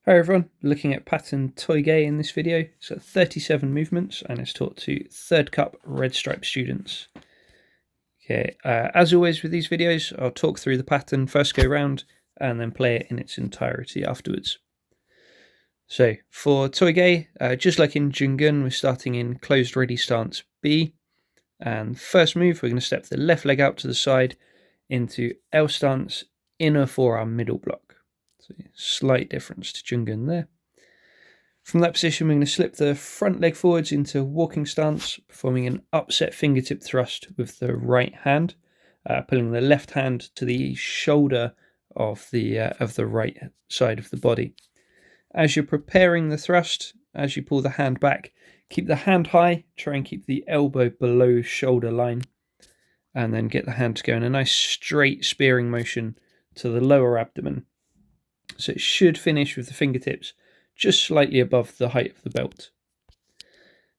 Hi everyone, looking at pattern Toi Gye in this video. It's got 37 movements and it's taught to 3rd Cup Red Stripe students. Okay, as always with these videos, I'll talk through the pattern first go round and then play it in its entirety afterwards. So for Toi Gye, just like in Jungun, we're starting in closed ready stance B. And first move, we're going to step the left leg out to the side into L stance, inner forearm middle block. So slight difference to Jungun there. From that position, we're going to slip the front leg forwards into walking stance, performing an upset fingertip thrust with the right hand, pulling the left hand to the shoulder of the right side of the body. As you're preparing the thrust, as you pull the hand back, keep the hand high, try and keep the elbow below shoulder line, and then get the hand to go in a nice straight spearing motion to the lower abdomen. So it should finish with the fingertips just slightly above the height of the belt.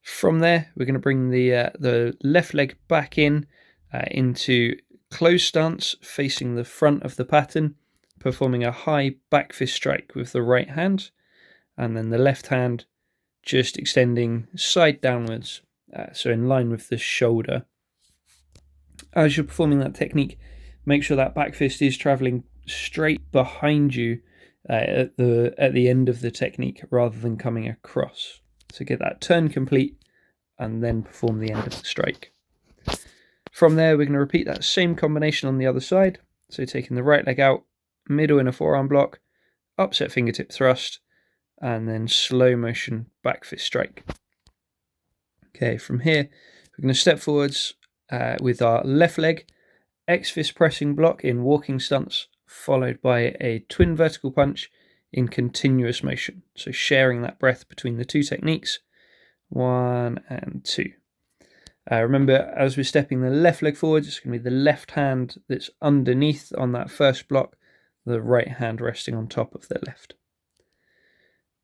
From there, we're going to bring the left leg back into closed stance, facing the front of the pattern, performing a high back fist strike with the right hand, and then the left hand just extending side downwards, so in line with the shoulder. As you're performing that technique, make sure that back fist is traveling straight behind you at the end of the technique rather than coming across. So get that turn complete and then perform the end of the strike. From there, we're going to repeat that same combination on the other side. So taking the right leg out, middle inner forearm block, upset fingertip thrust, and then slow motion back fist strike. Okay, from here, we're going to step forwards with our left leg, X fist pressing block in walking stance, followed by a twin vertical punch in continuous motion. So sharing that breath between the two techniques, 1 and 2. Remember, as we're stepping the left leg forwards, it's going to be the left hand that's underneath on that first block, the right hand resting on top of the left.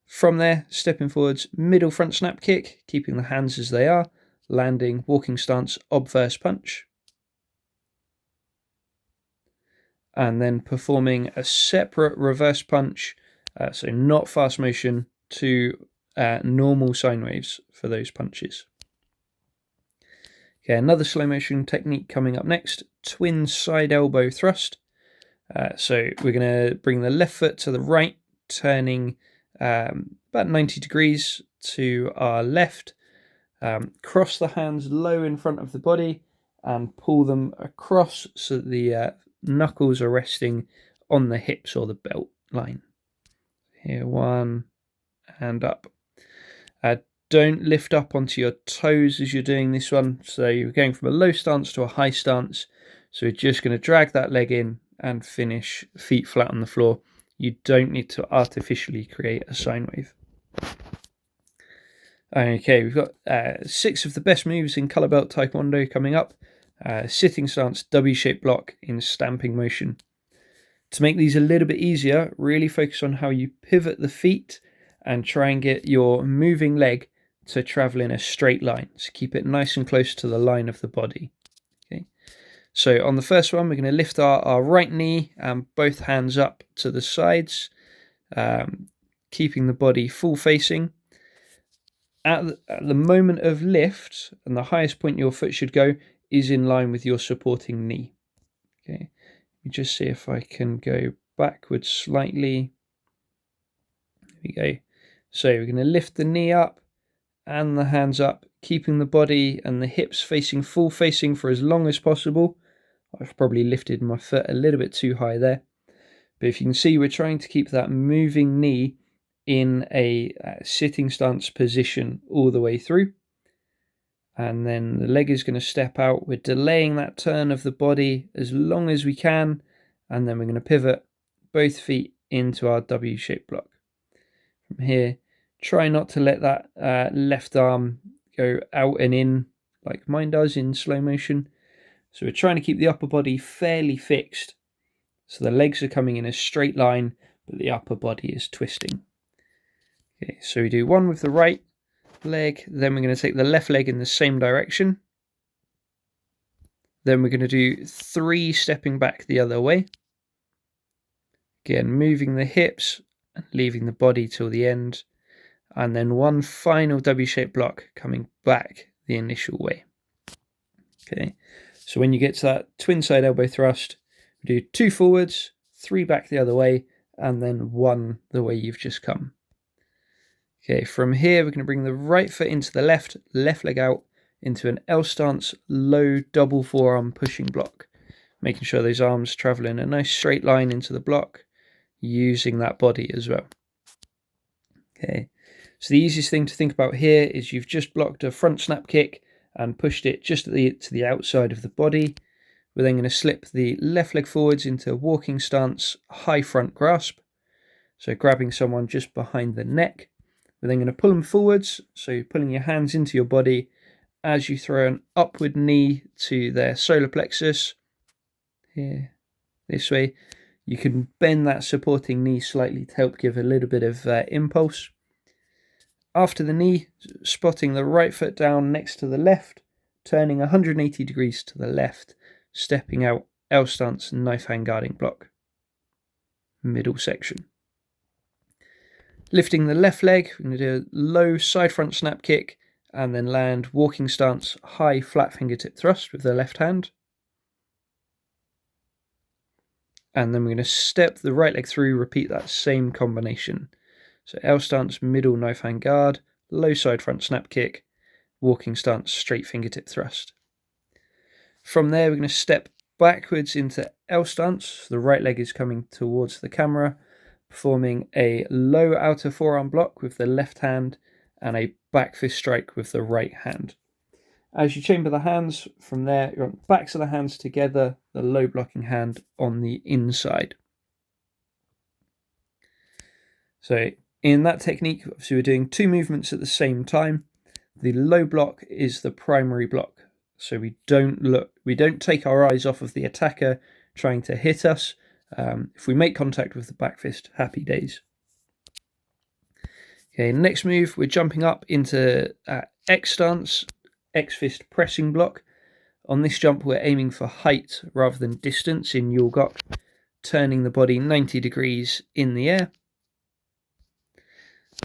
From there, stepping forwards, middle front snap kick, keeping the hands as they are, landing walking stance, obverse punch. And then performing a separate reverse punch, so not fast motion, to normal sine waves for those punches. Okay, another slow motion technique coming up next, twin side elbow thrust. So we're going to bring the left foot to the right, turning about 90 degrees to our left, cross the hands low in front of the body and pull them across so that the knuckles are resting on the hips or the belt line. Here, 1 and up. Don't lift up onto your toes as you're doing this one. So you're going from a low stance to a high stance. So we're just going to drag that leg in and finish feet flat on the floor. You don't need to artificially create a sine wave. Okay, we've got 6 of the best moves in colour belt Taekwondo coming up. Sitting stance, W-shaped block in stamping motion. To make these a little bit easier, really focus on how you pivot the feet and try and get your moving leg to travel in a straight line. So keep it nice and close to the line of the body. Okay. So on the first one, we're going to lift our right knee and both hands up to the sides, keeping the body full facing. At the moment of lift, and the highest point your foot should go is in line with your supporting knee. Okay, let me just see if I can go backwards slightly. There we go. So we're going to lift the knee up and the hands up, keeping the body and the hips facing full facing for as long as possible. I've probably lifted my foot a little bit too high there. But if you can see, we're trying to keep that moving knee in a sitting stance position all the way through. And then the leg is going to step out. We're delaying that turn of the body as long as we can. And then we're going to pivot both feet into our W-shaped block. From here, try not to let that left arm go out and in like mine does in slow motion. So we're trying to keep the upper body fairly fixed. So the legs are coming in a straight line, but the upper body is twisting. Okay, so we do 1 with the right leg, then we're going to take the left leg in the same direction. Then we're going to do 3 stepping back the other way. Again, moving the hips and leaving the body till the end, and then one final W-shaped block coming back the initial way. Okay, so when you get to that twin side elbow thrust, we do 2 forwards, 3 back the other way, and then 1 the way you've just come. Okay, from here we're going to bring the right foot into the left leg out into an L stance, low double forearm pushing block, making sure those arms travel in a nice straight line into the block, using that body as well. Okay, so the easiest thing to think about here is you've just blocked a front snap kick and pushed it just to the outside of the body. We're then going to slip the left leg forwards into walking stance, high front grasp, so grabbing someone just behind the neck. We're then going to pull them forwards, so pulling your hands into your body as you throw an upward knee to their solar plexus. Here, this way. You can bend that supporting knee slightly to help give a little bit of impulse. After the knee, spotting the right foot down next to the left, turning 180 degrees to the left, stepping out L stance, knife hand guarding block. Middle section. Lifting the left leg, we're going to do a low side front snap kick and then land walking stance, high flat fingertip thrust with the left hand. And then we're going to step the right leg through, repeat that same combination. So L stance, middle knife hand guard, low side front snap kick, walking stance, straight fingertip thrust. From there, we're going to step backwards into L stance. The right leg is coming towards the camera, performing a low outer forearm block with the left hand and a back fist strike with the right hand. As you chamber the hands, from there, you're on the backs of the hands together, the low blocking hand on the inside. So in that technique, obviously we're doing 2 movements at the same time. The low block is the primary block. So we don't take our eyes off of the attacker trying to hit us. If we make contact with the back fist, happy days. Okay, next move, we're jumping up into X stance, X fist pressing block. On this jump, we're aiming for height rather than distance in Yulgok, turning the body 90 degrees in the air.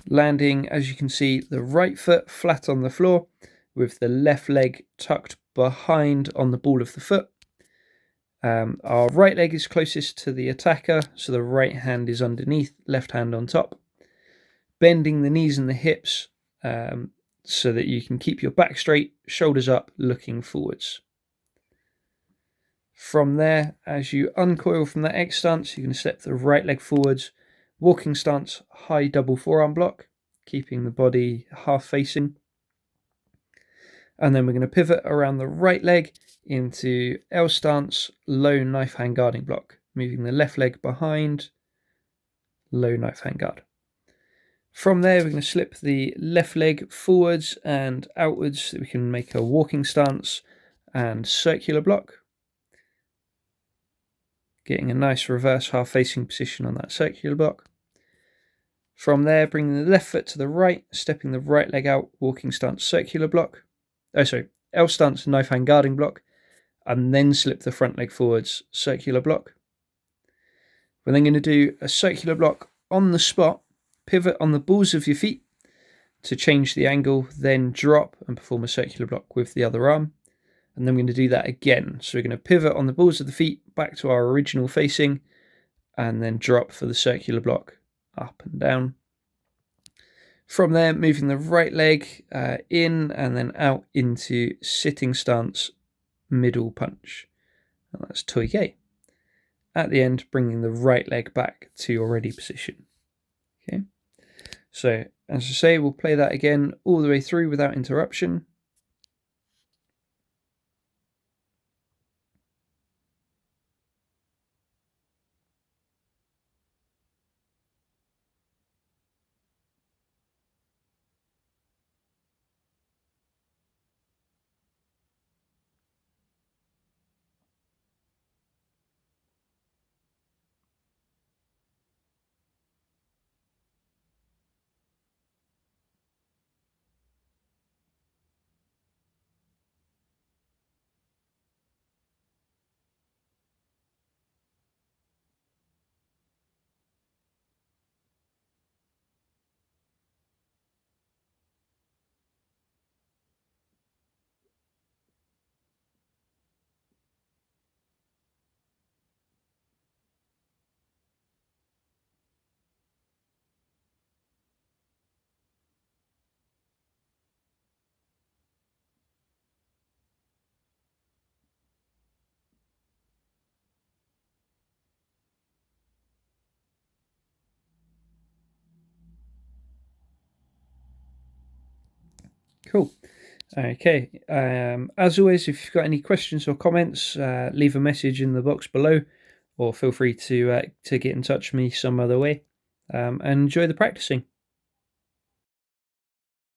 Landing, as you can see, the right foot flat on the floor with the left leg tucked behind on the ball of the foot. Our right leg is closest to the attacker, so the right hand is underneath, left hand on top. Bending the knees and the hips so that you can keep your back straight, shoulders up, looking forwards. From there, as you uncoil from that X stance, you're going to step the right leg forwards, walking stance, high double forearm block, keeping the body half facing. And then we're going to pivot around the right leg into L stance, low knife hand guarding block, moving the left leg behind, low knife hand guard. From there, we're going to slip the left leg forwards and outwards so that we can make a walking stance and circular block. Getting a nice reverse half-facing position on that circular block. From there, bringing the left foot to the right, stepping the right leg out, walking stance, circular block. L stance, knife hand guarding block, and then slip the front leg forwards, circular block. We're then going to do a circular block on the spot, pivot on the balls of your feet to change the angle, then drop and perform a circular block with the other arm. And then we're going to do that again. So we're going to pivot on the balls of the feet back to our original facing and then drop for the circular block up and down. From there, moving the right leg in and then out into sitting stance, middle punch. And that's Toi Gye. At the end, bringing the right leg back to your ready position. Okay. So, as I say, we'll play that again all the way through without interruption. Cool. Okay. As always, if you've got any questions or comments, leave a message in the box below, or feel free to get in touch with me some other way. And enjoy the practicing.